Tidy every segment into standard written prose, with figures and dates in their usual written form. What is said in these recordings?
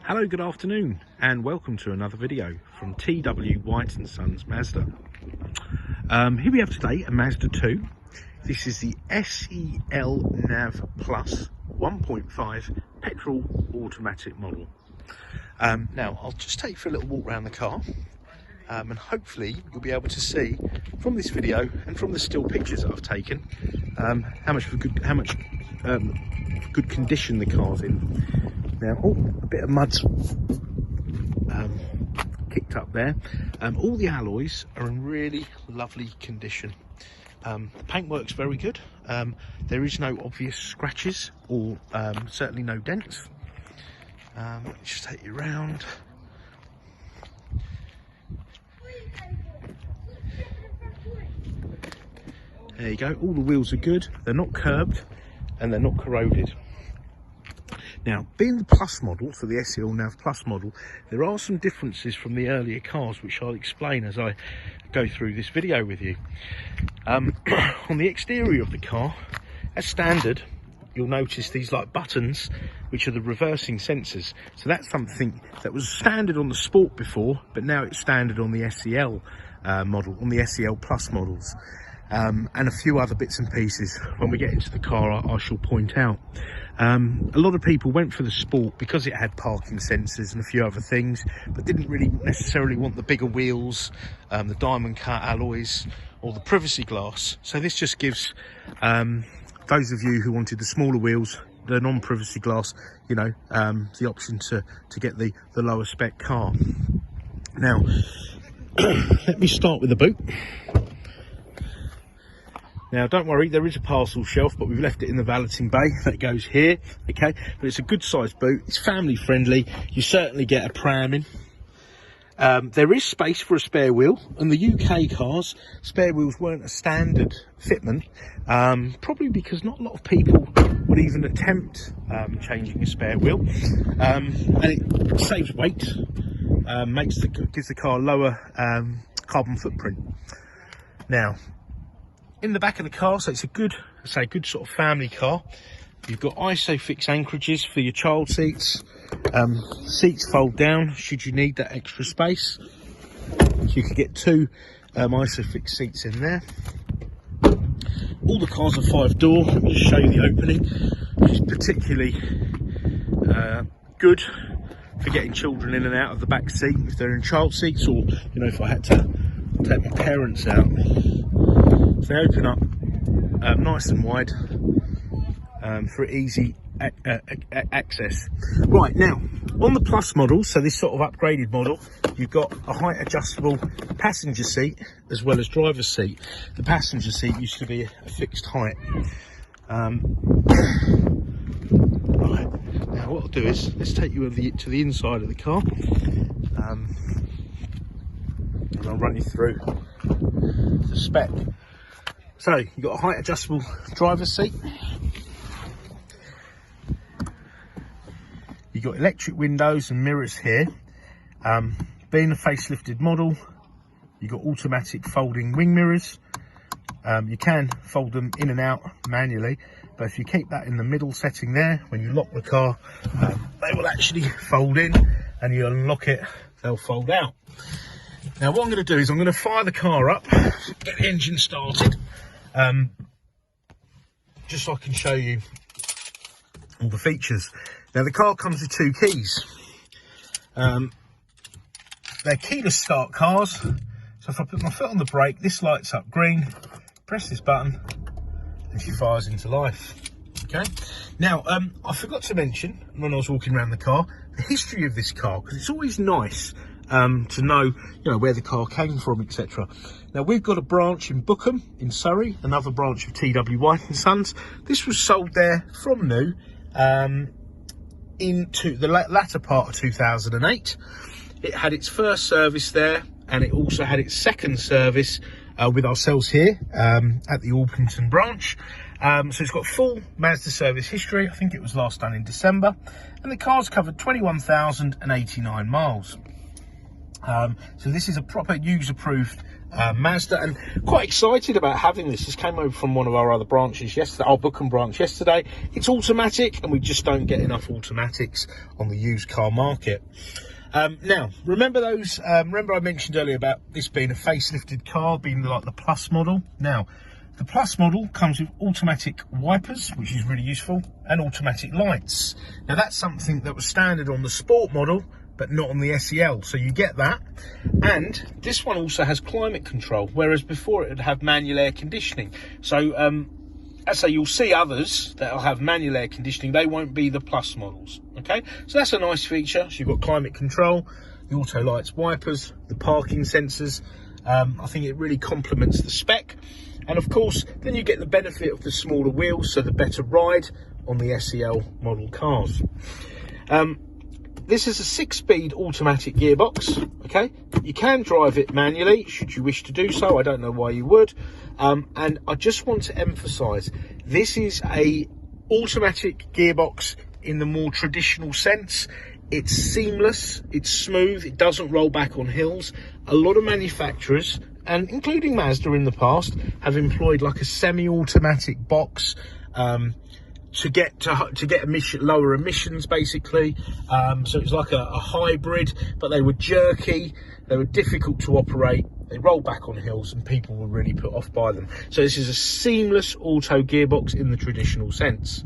Hello, good afternoon, and welcome to another video from T.W White Sons Mazda. Here we have today a Mazda 2. This is the SEL Nav Plus 1.5 petrol automatic model. Now, I'll just take you for a little walk around the car, and hopefully you'll be able to see from this video and from the still pictures that I've taken how much good condition the car's in. Now, a bit of mud's kicked up there. All the alloys are in really lovely condition. The paintwork's very good. There is no obvious scratches or certainly no dents. Let me just take you around. There you go, all the wheels are good, they're not curbed and they're not corroded. Now, being the Plus model, so the SEL Nav Plus model, there are some differences from the earlier cars, which I'll explain as I go through this video with you. On the exterior of the car, as standard, you'll notice these like buttons, which are the reversing sensors. So that's something that was standard on the Sport before, but now it's standard on the SEL model, on the SEL Plus models. And a few other bits and pieces when we get into the car I shall point out. A lot of people went for the Sport because it had parking sensors and a few other things, but didn't really necessarily want the bigger wheels, the diamond cut alloys or the privacy glass. So this just gives those of you who wanted the smaller wheels, the non-privacy glass, you know, the option to get the lower spec car. Now let me start with the boot. Now, don't worry, there is a parcel shelf, but we've left it in the valeting bay that goes here, okay? But it's a good sized boot, it's family friendly, you certainly get a pram in. There is space for a spare wheel, and the UK cars, spare wheels weren't a standard fitment, probably because not a lot of people would even attempt changing a spare wheel. And it saves weight, gives the car a lower carbon footprint. Now, in the back of the car, so it's a good sort of family car. You've got ISOFIX anchorages for your child seats. Seats fold down should you need that extra space. So you can get two ISOFIX seats in there. All the cars are 5-door. Let me just show you the opening, which is particularly good for getting children in and out of the back seat if they're in child seats, or you know, if I had to take my parents out. They open up nice and wide for easy access. Right, now on the Plus model, so this sort of upgraded model, you've got a height adjustable passenger seat as well as driver's seat. The passenger seat used to be a fixed height. Right, now what I'll do is let's take you to the inside of the car, and I'll run you through the spec. So you've got a height adjustable driver's seat. You've got electric windows and mirrors here. Being a facelifted model, you've got automatic folding wing mirrors. You can fold them in and out manually, but if you keep that in the middle setting there, when you lock the car, they will actually fold in, and you unlock it, they'll fold out. Now what I'm going to do is I'm going to fire the car up, get the engine started, just so I can show you all the features. Now the car comes with 2 keys. They're keyless start cars, so if I put my foot on the brake, this lights up green, press this button and she fires into life. Okay, now I forgot to mention when I was walking around the car the history of this car, because it's always nice to know, you know, where the car came from, etc. Now we've got a branch in Bookham in Surrey, another branch of T.W White Sons. This was sold there from new into the latter part of 2008. It had its first service there, and it also had its second service with ourselves here at the Orpington branch. So it's got full Mazda service history. I think it was last done in December, and the car's covered 21,089 miles. So this is a proper user-approved Mazda, and quite excited about having this. This came over from one of our other branches yesterday, our Bookham branch yesterday. It's automatic, and we just don't get enough automatics on the used car market. Now, remember those? Remember I mentioned earlier about this being a facelifted car, being like the Plus model. Now, the Plus model comes with automatic wipers, which is really useful, and automatic lights. Now, that's something that was standard on the Sport model, but not on the SEL, so you get that. And this one also has climate control, whereas before it would have manual air conditioning. So as I say, you'll see others that'll have manual air conditioning. They won't be the Plus models. Okay, so that's a nice feature. So you've got climate control, the auto lights, wipers, the parking sensors. I think it really complements the spec, and of course then you get the benefit of the smaller wheels, so the better ride on the SEL model cars. This is a 6-speed automatic gearbox. Okay, you can drive it manually should you wish to do so. I don't know why you would. And I just want to emphasize, this is a automatic gearbox in the more traditional sense. It's seamless, it's smooth, it doesn't roll back on hills. A lot of manufacturers, and including Mazda in the past, have employed like a semi-automatic box to get lower emissions, basically. So it's like a hybrid, but they were jerky, they were difficult to operate, they roll back on hills, and people were really put off by them. So this is a seamless auto gearbox in the traditional sense.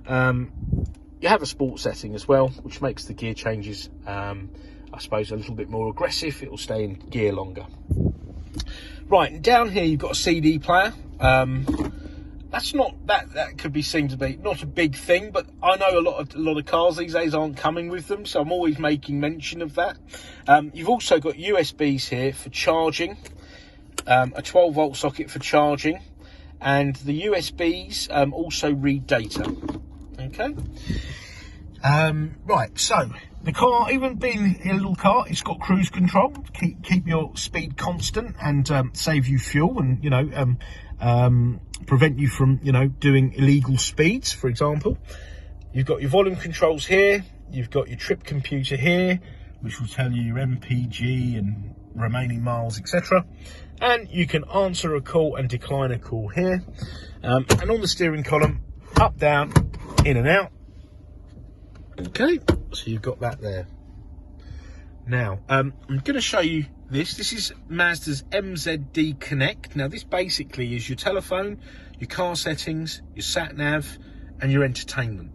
You have a sport setting as well, which makes the gear changes, I suppose, a little bit more aggressive. It will stay in gear longer. Right, and down here you've got a CD player. That's not that could be seen to be not a big thing, but I know a lot of cars these days aren't coming with them, so I'm always making mention of that. You've also got USBs here for charging, a 12-volt socket for charging, and the USBs also read data. Okay. Right, so the car, even being a little car, it's got cruise control to keep your speed constant and save you fuel, and prevent you from doing illegal speeds, for example. You've got your volume controls here, you've got your trip computer here, which will tell you your MPG and remaining miles, etc. And you can answer a call and decline a call here. And on the steering column, up, down, in and out. Okay, so you've got that there. Now, I'm going to show you this. This is Mazda's MZD Connect. Now, this basically is your telephone, your car settings, your sat-nav, and your entertainment.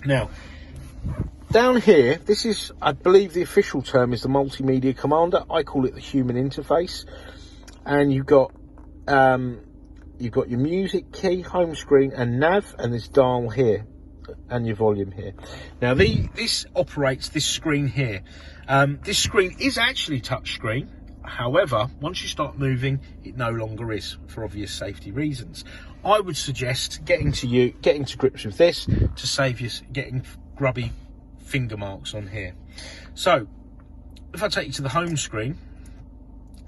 Now, down here, this is, I believe the official term is the Multimedia Commander. I call it the human interface. And you've got your music key, home screen, and nav, and this dial here, and your volume here. Now, this operates this screen here. This screen is actually touch screen. However, once you start moving, it no longer is, for obvious safety reasons. I would suggest getting to grips with this to save you getting grubby finger marks on here. So, if I take you to the home screen,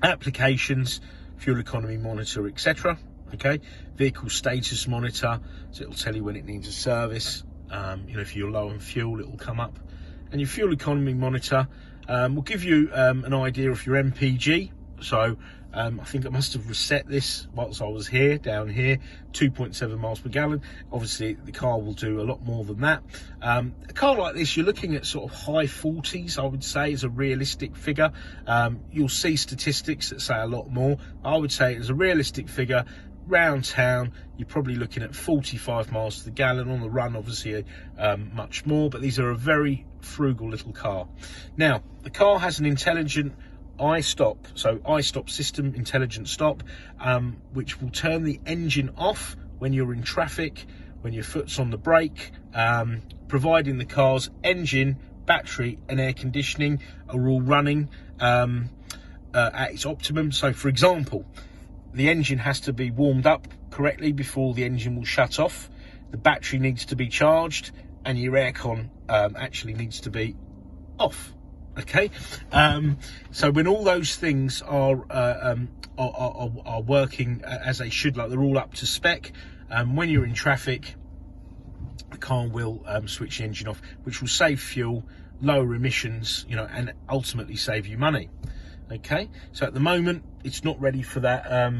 applications, fuel economy monitor, etc. Okay, vehicle status monitor, so it'll tell you when it needs a service. If you're low on fuel, it will come up, and your fuel economy monitor will give you an idea of your MPG. So I think I must have reset this whilst I was here, down here, 2.7 miles per gallon. Obviously, the car will do a lot more than that. A car like this, you're looking at sort of high 40s, I would say, is a realistic figure. You'll see statistics that say a lot more. I would say it's a realistic figure. Round town, you're probably looking at 45 miles to the gallon. On the run, obviously, much more, but these are a very frugal little car. Now, the car has an intelligent I-stop, so I-stop system, intelligent stop, which will turn the engine off when you're in traffic, when your foot's on the brake, providing the car's engine, battery and air conditioning are all running at its optimum. So, for example, the engine has to be warmed up correctly before the engine will shut off. The battery needs to be charged, and your aircon actually needs to be off. Okay, so when all those things are working as they should, like they're all up to spec, when you're in traffic, the car will switch the engine off, which will save fuel lower emissions, you know, and ultimately save you money. Okay, so at the moment it's not ready for that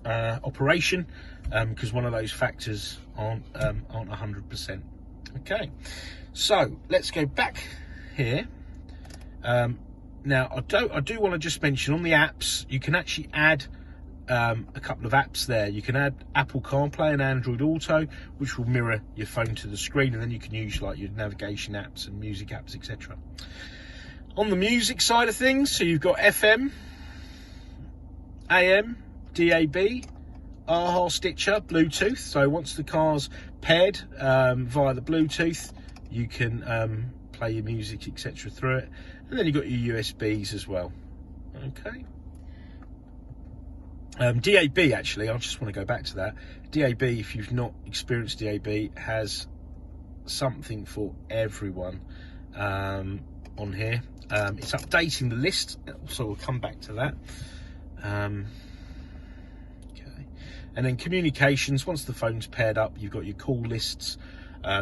operation because one of those factors aren't 100%. Okay, so let's go back here. Now I do want to just mention on the apps, you can actually add a couple of apps there. You can add Apple CarPlay and Android Auto, which will mirror your phone to the screen, and then you can use like your navigation apps and music apps, etc. On the music side of things, so you've got FM, AM, DAB, AHA, Stitcher, Bluetooth. So once the car's paired via the Bluetooth, you can play your music, etc. through it. And then you've got your USBs as well. Okay. DAB, actually, I just want to go back to that. DAB, if you've not experienced DAB, has something for everyone on here. It's updating the list, so we'll come back to that. Okay, and then communications. Once the phone's paired up, you've got your call lists,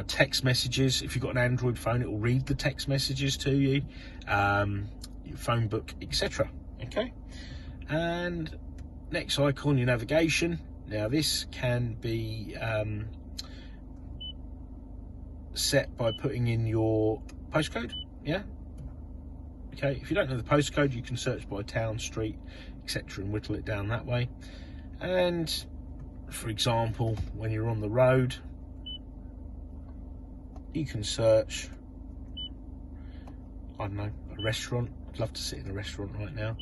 text messages. If you've got an Android phone, it will read the text messages to you, your phone book, etc. Okay, and next icon, your navigation. Now this can be set by putting in your postcode. Yeah. Okay, if you don't know the postcode, you can search by town, street, etc. and whittle it down that way. And for example, when you're on the road, you can search, I don't know, a restaurant. I'd love to sit in a restaurant right now.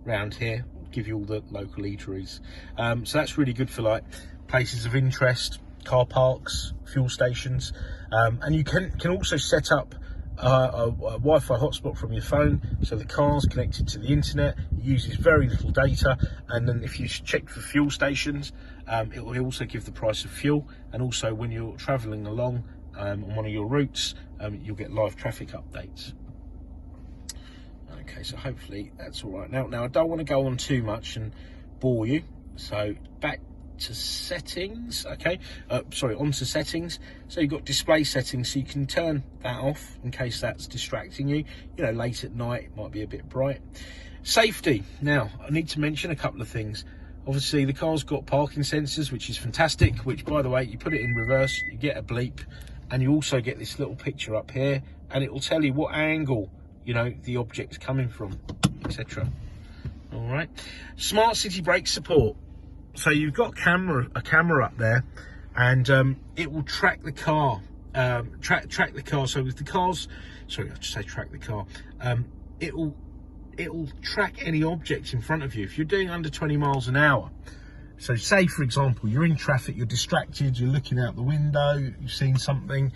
Round here, give you all the local eateries. So that's really good for like places of interest, car parks, fuel stations. And you can also set up a Wi-Fi hotspot from your phone, so the car's connected to the internet. It uses very little data, and then if you check for fuel stations, it will also give the price of fuel, and also when you're travelling along on one of your routes, you'll get live traffic updates. Okay, so hopefully that's all right. Now I don't want to go on too much and bore you, so back to settings. Okay, onto settings. So you've got display settings, so you can turn that off in case that's distracting you. You know, late at night it might be a bit bright. Safety. Now I need to mention a couple of things. Obviously the car's got parking sensors, which is fantastic, which by the way, you put it in reverse, you get a bleep, and you also get this little picture up here, and it will tell you what angle, you know, the object's coming from, etc. All right. Smart city brake support. So you've got a camera up there, and it will track the car. Track the car. So with the cars, sorry, I should say track the car. It will track any objects in front of you. If you're doing under 20 miles an hour, so say for example you're in traffic, you're distracted, you're looking out the window, you've seen something.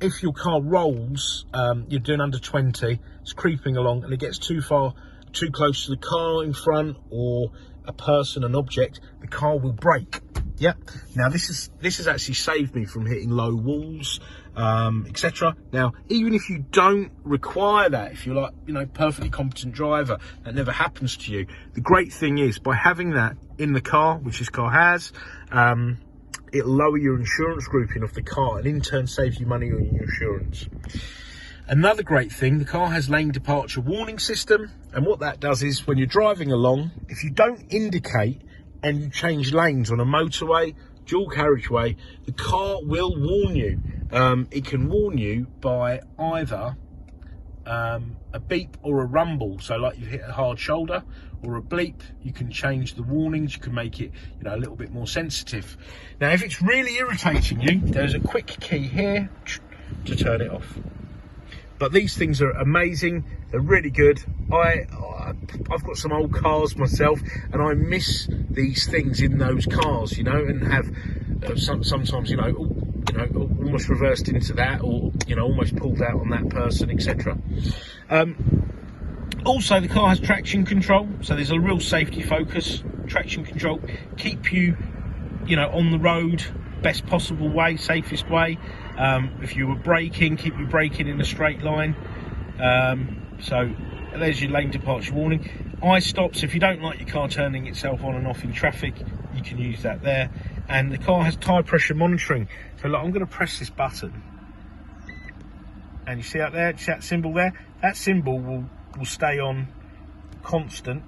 If your car rolls, you're doing under 20, it's creeping along, and it gets too close to the car in front or a person, an object, the car will brake. Yeah. Now this has actually saved me from hitting low walls, etc. Now, even if you don't require that, if you're like, you know, perfectly competent driver, that never happens to you. The great thing is, by having that in the car, which this car has, it'll lower your insurance grouping of the car, and in turn saves you money on your insurance. Another great thing, the car has lane departure warning system, and what that does is when you're driving along, if you don't indicate and you change lanes on a motorway, dual carriageway, the car will warn you. It can warn you by either a beep or a rumble, so like you've hit a hard shoulder, or a bleep. You can change the warnings, you can make it, you know, a little bit more sensitive. Now if it's really irritating you, there's a quick key here to turn it off. But these things are amazing, they're really good. I've got some old cars myself, and I miss these things in those cars, you know, and have sometimes, you know, almost reversed into that, or, you know, almost pulled out on that person, etc. Also, the car has traction control, so there's a real safety focus. Traction control, keep you, you know, on the road best possible way, safest way. If you were braking, keep you braking in a straight line. So there's your lane departure warning. Eye stops, if you don't like your car turning itself on and off in traffic, you can use that there. And the car has tyre pressure monitoring. So look, I'm going to press this button, and you see out there, see that symbol there? That symbol will stay on constant.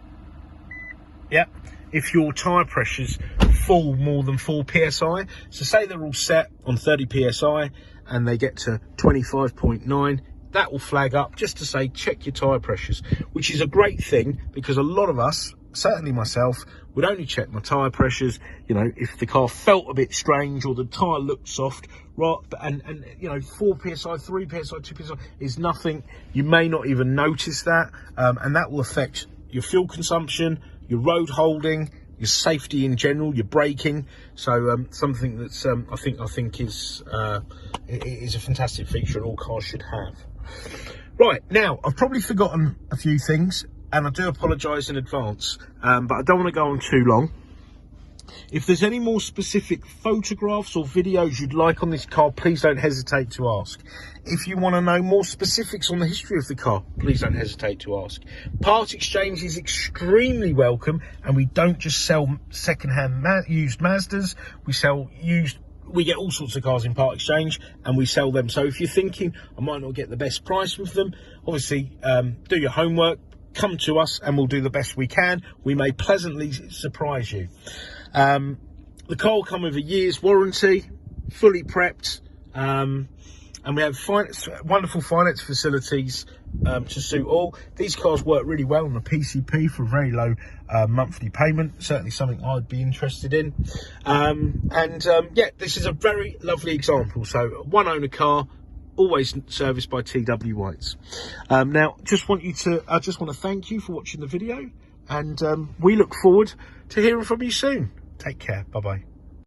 Yep. If your tyre pressures fall more than 4 psi. So say they're all set on 30 psi and they get to 25.9, that will flag up just to say check your tyre pressures, which is a great thing because a lot of us, certainly myself, would only check my tyre pressures, you know, if the car felt a bit strange or the tyre looked soft, right? And you know, 4 psi, 3 psi, 2 psi is nothing. You may not even notice that, and that will affect your fuel consumption, your road holding, your safety in general, your braking. So something that's I think is a fantastic feature and all cars should have. Right, now I've probably forgotten a few things and I do apologise in advance, but I don't want to go on too long. If there's any more specific photographs or videos you'd like on this car, please don't hesitate to ask. If you want to know more specifics on the history of the car, please don't hesitate to ask. Part exchange is extremely welcome, and we don't just sell second-hand used Mazdas. We get all sorts of cars in part exchange and we sell them. So if you're thinking I might not get the best price with them, obviously do your homework, come to us and we'll do the best we can. We may pleasantly surprise you. The car will come with a year's warranty, fully prepped, and we have wonderful finance facilities to suit all. These cars work really well on the PCP for a very low monthly payment, certainly something I'd be interested in. Yeah, this is a very lovely example. So one owner car, always serviced by T.W Whites. Now, I just want to thank you for watching the video, and we look forward to hearing from you soon. Take care. Bye bye.